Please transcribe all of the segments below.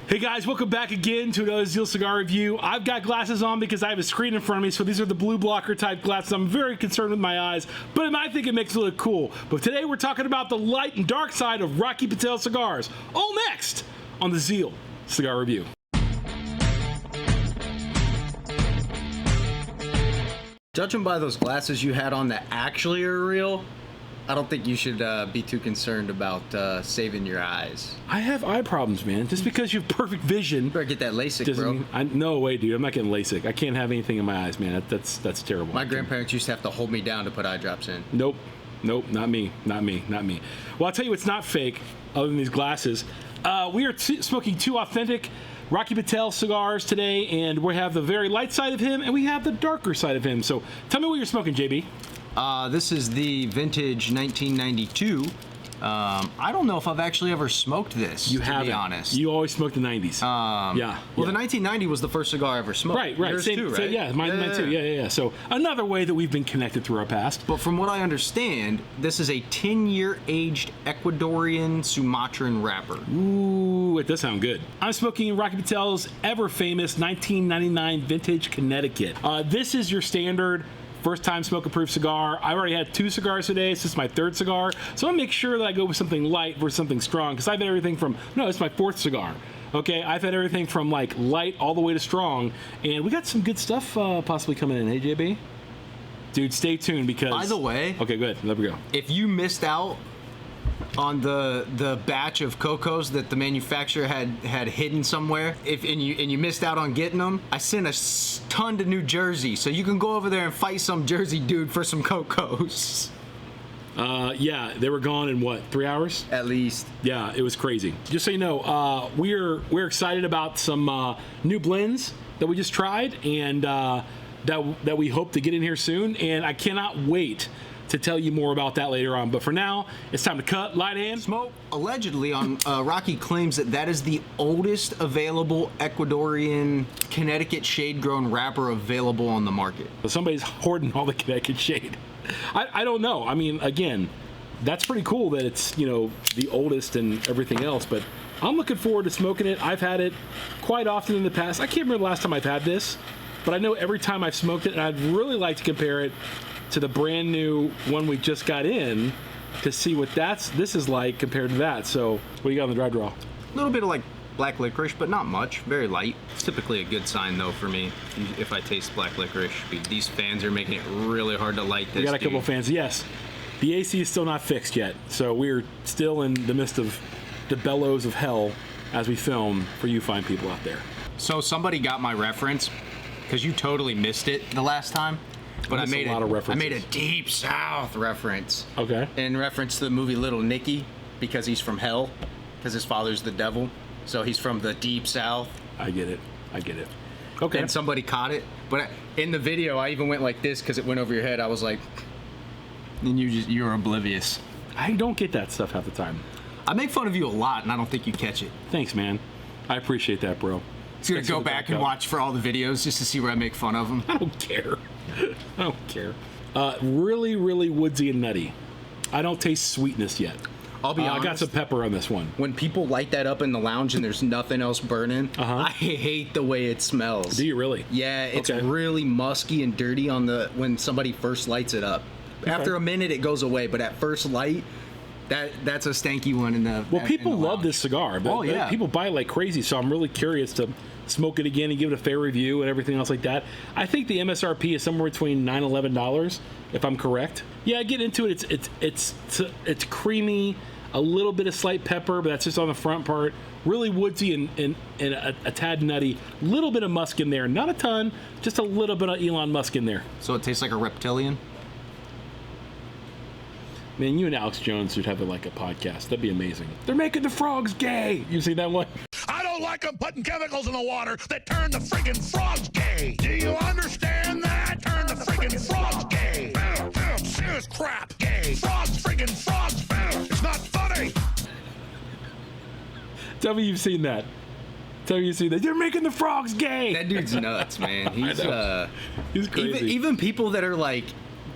Hey guys, welcome back again to another Zeal cigar review. I've got glasses on because I have a screen in front of me, so these are the blue blocker type glasses. I'm very concerned with my eyes, but I think it makes it look cool. But today we're talking about the light and dark side of Rocky Patel cigars. All next on the Zeal cigar review. Judging by those glasses you had on that actually are real, I don't think you should be too concerned about saving your eyes. I have eye problems, man. Just because you have perfect vision. You better get that LASIK, bro. No way, dude. I'm not getting LASIK. I can't have anything in my eyes, man. That's terrible. My grandparents used to have to hold me down to put eye drops in. Nope, not me. Well, I'll tell you what's not fake, other than these glasses. We are smoking two authentic Rocky Patel cigars today, and we have the very light side of him, and we have the darker side of him. So tell me what you're smoking, JB. This is the vintage 1992. I don't know if I've actually ever smoked this, to be honest. You always smoked the 90s. Yeah. Well, the 1990 was the first cigar I ever smoked. Right. Yours too, right? Yeah, mine too. Yeah. So another way that we've been connected through our past. But from what I understand, this is a 10-year aged Ecuadorian Sumatran wrapper. Ooh, it does sound good. I'm smoking Rocky Patel's ever famous 1999 vintage Connecticut. This is your standard first time smoke-approved cigar. I already had two cigars today. This is my third cigar. So I make sure that I go with something light versus something strong, because I've had everything from, it's my fourth cigar. Okay, I've had everything from like light all the way to strong, and we got some good stuff possibly coming in. Hey, JB? Dude, stay tuned because... By the way... Okay, good. There we go. If you missed out on the batch of cocos that the manufacturer had hidden somewhere, and you missed out on getting them, I sent a ton to New Jersey, so you can go over there and fight some Jersey dude for some cocos. Yeah, they were gone in what, 3 hours? At least. Yeah, it was crazy. Just so you know, we're excited about some new blends that we just tried, and that we hope to get in here soon, and I cannot wait to tell you more about that later on. But for now, it's time to cut, light, and smoke. Allegedly, on Rocky claims that is the oldest available Ecuadorian Connecticut shade-grown wrapper available on the market. So somebody's hoarding all the Connecticut shade. I don't know. I mean, again, that's pretty cool that it's, the oldest and everything else, but I'm looking forward to smoking it. I've had it quite often in the past. I can't remember the last time I've had this, but I know every time I've smoked it, and I'd really like to compare it to the brand new one we just got in to see what this is like compared to that. So what do you got on the dry draw? A little bit of like black licorice, but not much. Very light. It's typically a good sign though for me if I taste black licorice. These fans are making it really hard to light this. We got a couple of fans. Yes, the AC is still not fixed yet, so we're still in the midst of the bellows of hell as we film for you fine people out there. So somebody got my reference because you totally missed it the last time. But I made a Deep South reference. Okay. In reference to the movie Little Nicky, because he's from hell, because his father's the devil. So he's from the Deep South. I get it. Okay. And somebody caught it. But in the video, I even went like this because it went over your head. I was like, and you were oblivious. I don't get that stuff half the time. I make fun of you a lot, and I don't think you catch it. Thanks, man. I appreciate that, bro. It's gonna go back and watch for all the videos just to see where I make fun of them. I don't care. I don't care. Really, really woodsy and nutty. I don't taste sweetness yet. I'll be honest. I got some pepper on this one. When people light that up in the lounge and there's nothing else burning, I hate the way it smells. Do you really? Yeah, it's really musky and dirty when somebody first lights it up. Okay. After a minute, it goes away, but at first light, that's a stanky one in the. Well, people love this cigar. Oh yeah, people buy it like crazy. So I'm really curious to smoke it again and give it a fair review and everything else like that. I think the MSRP is somewhere between $9 and $11, if I'm correct. Yeah, I get into it. It's creamy, a little bit of slight pepper, but that's just on the front part. Really woodsy and a tad nutty. Little bit of musk in there, not a ton, just a little bit of Elon Musk in there. So it tastes like a reptilian. Man, you and Alex Jones should have like a podcast. That'd be amazing. They're making the frogs gay. You seen that one? I don't like them putting chemicals in the water that turn the friggin' frogs gay. Do you understand that? Turn the friggin' frogs gay. Serious crap. Gay. Frogs, friggin' frogs. It's not funny. Tell me you've seen that. They're making the frogs gay. That dude's nuts, man. He's crazy. Even people that are like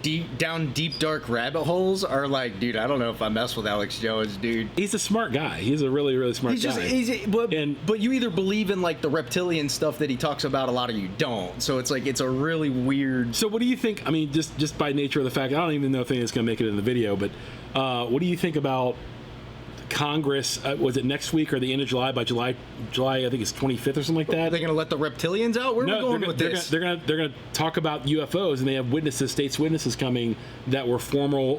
deep dark rabbit holes are like, dude, I don't know if I mess with Alex Jones, dude. He's a smart guy. He's a really, really smart guy. But you either believe in like the reptilian stuff that he talks about, a lot of you don't. So it's like, it's a really weird. So what do you think? I mean, just by nature of the fact, I don't even know if it's going to make it in the video, but what do you think about Congress? Was it next week or the end of July? By July, I think it's 25th or something like that. They're going to let the reptilians out? Where are we going with this? They're going to talk about UFOs, and they have states witnesses coming that were former,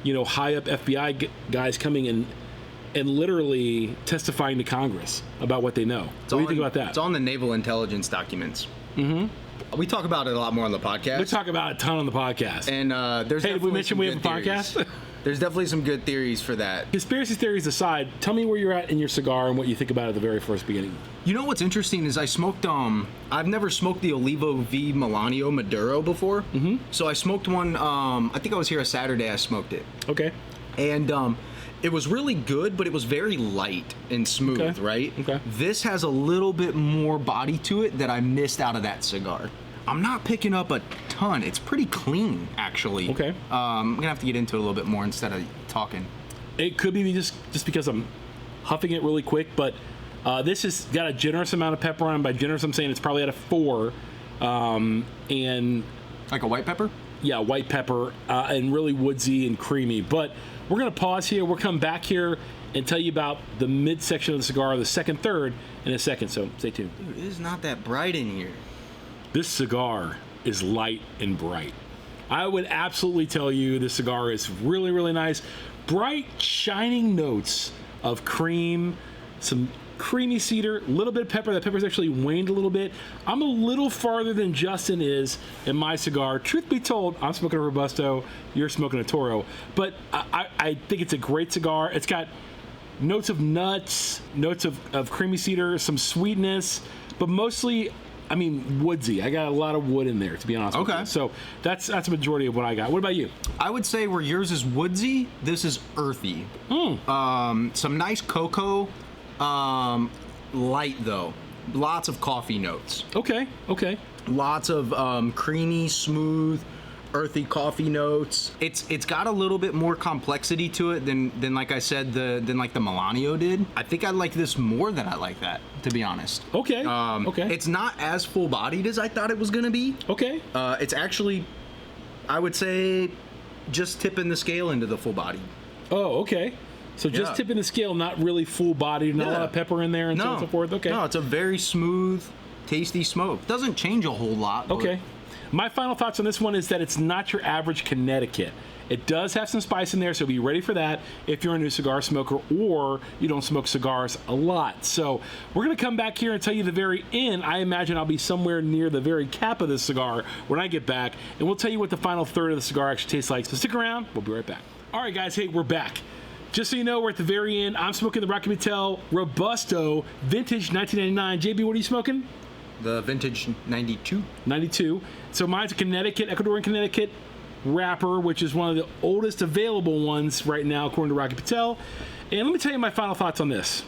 high up FBI guys coming in and literally testifying to Congress about what they know. What do you think about that? It's on the Naval Intelligence documents. Mm-hmm. We talk about it a lot more on the podcast. We talk about it a ton on the podcast. And there's did we mention we have a podcast? There's definitely some good theories for that. Conspiracy theories aside, tell me where you're at in your cigar and what you think about it at the very first beginning. You know what's interesting is I smoked, I've never smoked the Olivo V Melanio Maduro before. Mm-hmm. So I smoked one, I think I was here a Saturday, I smoked it. Okay. And it was really good, but it was very light and smooth, right? Okay. This has a little bit more body to it that I missed out of that cigar. I'm not picking up a ton. It's pretty clean, actually. Okay. I'm gonna have to get into it a little bit more instead of talking. It could be just because I'm huffing it really quick, but this has got a generous amount of pepper on it. By generous, I'm saying it's probably at a 4. And like a white pepper? Yeah, white pepper, and really woodsy and creamy. But we're gonna pause here. We'll come back here and tell you about the midsection of the cigar, the second, third, in a second. So stay tuned. Dude, it is not that bright in here. This cigar is light and bright. I would absolutely tell you this cigar is really, really nice. Bright, shining notes of cream, some creamy cedar, a little bit of pepper. That pepper's actually waned a little bit. I'm a little farther than Justin is in my cigar. Truth be told, I'm smoking a Robusto, you're smoking a Toro. But I think it's a great cigar. It's got notes of nuts, notes of creamy cedar, some sweetness, but mostly, I mean, woodsy. I got a lot of wood in there, to be honest with you. So that's a majority of what I got. What about you? I would say where yours is woodsy, this is earthy. Some nice cocoa, light though. Lots of coffee notes. Okay. Lots of creamy, smooth, earthy coffee notes. It's got a little bit more complexity to it than like I said, than like the Melanio did. I think I like this more than I like that, to be honest. Okay. It's not as full bodied as I thought it was gonna be. Okay. It's actually, I would say, just tipping the scale into the full body. Oh, okay. So just tipping the scale, not really full bodied, not a lot of pepper in there and so on and so forth. Okay. No, it's a very smooth, tasty smoke. Doesn't change a whole lot. Okay. My final thoughts on this one is that it's not your average Connecticut. It does have some spice in there, so be ready for that if you're a new cigar smoker or you don't smoke cigars a lot. So we're going to come back here and tell you the very end. I imagine I'll be somewhere near the very cap of the cigar when I get back, and we'll tell you what the final third of the cigar actually tastes like. So stick around. We'll be right back. All right, guys. Hey, we're back. Just so you know, we're at the very end. I'm smoking the PATEL Robusto Vintage 1999. JB, what are you smoking? The Vintage 92. 92. So mine's a Connecticut, Ecuadorian Connecticut wrapper, which is one of the oldest available ones right now, according to PATEL. And let me tell you my final thoughts on this.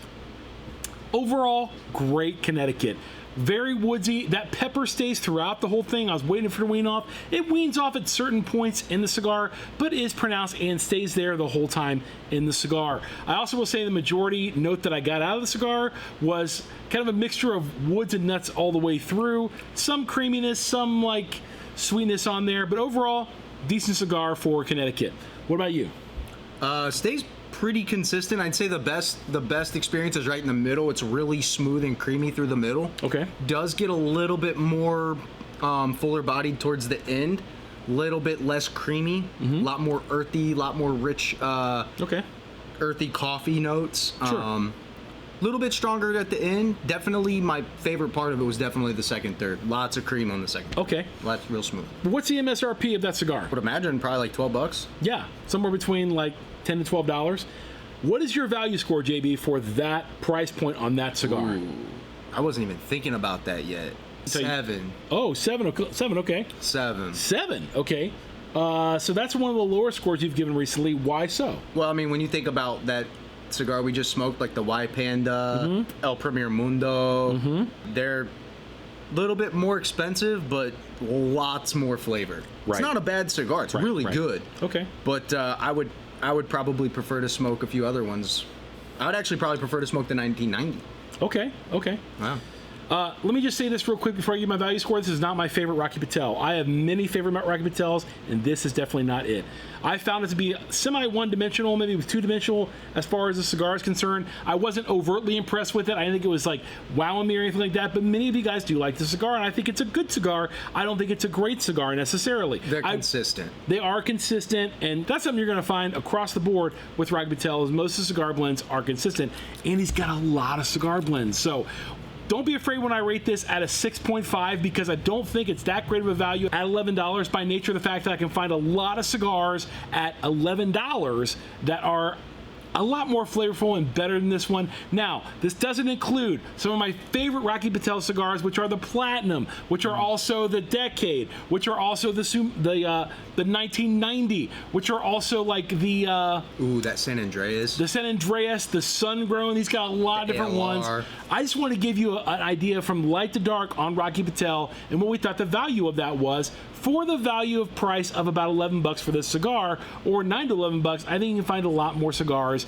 Overall, great Connecticut. Very woodsy. That pepper stays throughout the whole thing. I was waiting for it to wean off. It weans off at certain points in the cigar, but is pronounced and stays there the whole time in the cigar. I also will say the majority note that I got out of the cigar was kind of a mixture of woods and nuts all the way through. Some creaminess, some like sweetness on there, but overall, decent cigar for Connecticut. What about you? Stays pretty consistent. I'd say the best experience is right in the middle. It's really smooth and creamy through the middle. Okay. Does get a little bit more fuller bodied towards the end. Little bit less creamy. A lot more earthy, a lot more rich earthy coffee notes. Sure. Little bit stronger at the end. Definitely my favorite part of it was definitely the second third. Lots of cream on the second. Okay. That's real smooth. What's the MSRP of that cigar? I would imagine probably like $12. Yeah, somewhere between like $10 to $12. What is your value score, JB, for that price point on that cigar? Ooh, I wasn't even thinking about that yet. 7. Oh, 7. 7. Okay. 7. 7. Okay. So that's one of the lower scores you've given recently. Why so? Well, I mean, when you think about that cigar we just smoked, like the Y Panda, El Premier Mundo, they're little bit more expensive, but lots more flavor. Right. It's not a bad cigar. It's really good. Okay. But I would probably prefer to smoke a few other ones. I would actually probably prefer to smoke the 1990. Okay. Wow. Let me just say this real quick before I give my value score. This is not my favorite Rocky Patel. I have many favorite Rocky Patels, and this is definitely not it. I found it to be semi one-dimensional, maybe with two-dimensional as far as the cigar is concerned. I wasn't overtly impressed with it. I didn't think it was like wowing me or anything like that, but many of you guys do like the cigar, and I think it's a good cigar. I don't think it's a great cigar necessarily. They're consistent. They are consistent, and that's something you're going to find across the board with Rocky Patels. Most of the cigar blends are consistent, and he's got a lot of cigar blends. So don't be afraid when I rate this at a 6.5 because I don't think it's that great of a value at $11 by nature of the fact that I can find a lot of cigars at $11 that are a lot more flavorful and better than this one. Now, this doesn't include some of my favorite Rocky Patel cigars, which are the Platinum, which are also the Decade, which are also the 1990, which are also like the that San Andreas. The San Andreas, the Sun Grown. He's got a lot of different ones. I just want to give you an idea from light to dark on Rocky Patel and what we thought the value of that was. For the value of price of about $11 for this cigar, or $9 to $11, I think you can find a lot more cigars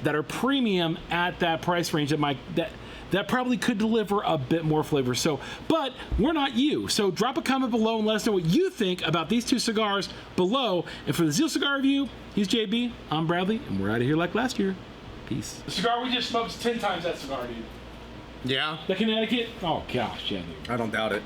that are premium at that price range that probably could deliver a bit more flavor. So, but we're not you. So drop a comment below and let us know what you think about these two cigars below. And for the Zeal Cigar Review, he's JB, I'm Bradley, and we're out of here like last year. Peace. The cigar we just smoked is 10 times that cigar, dude. Yeah? The Connecticut? Oh gosh, yeah, dude. I don't doubt it.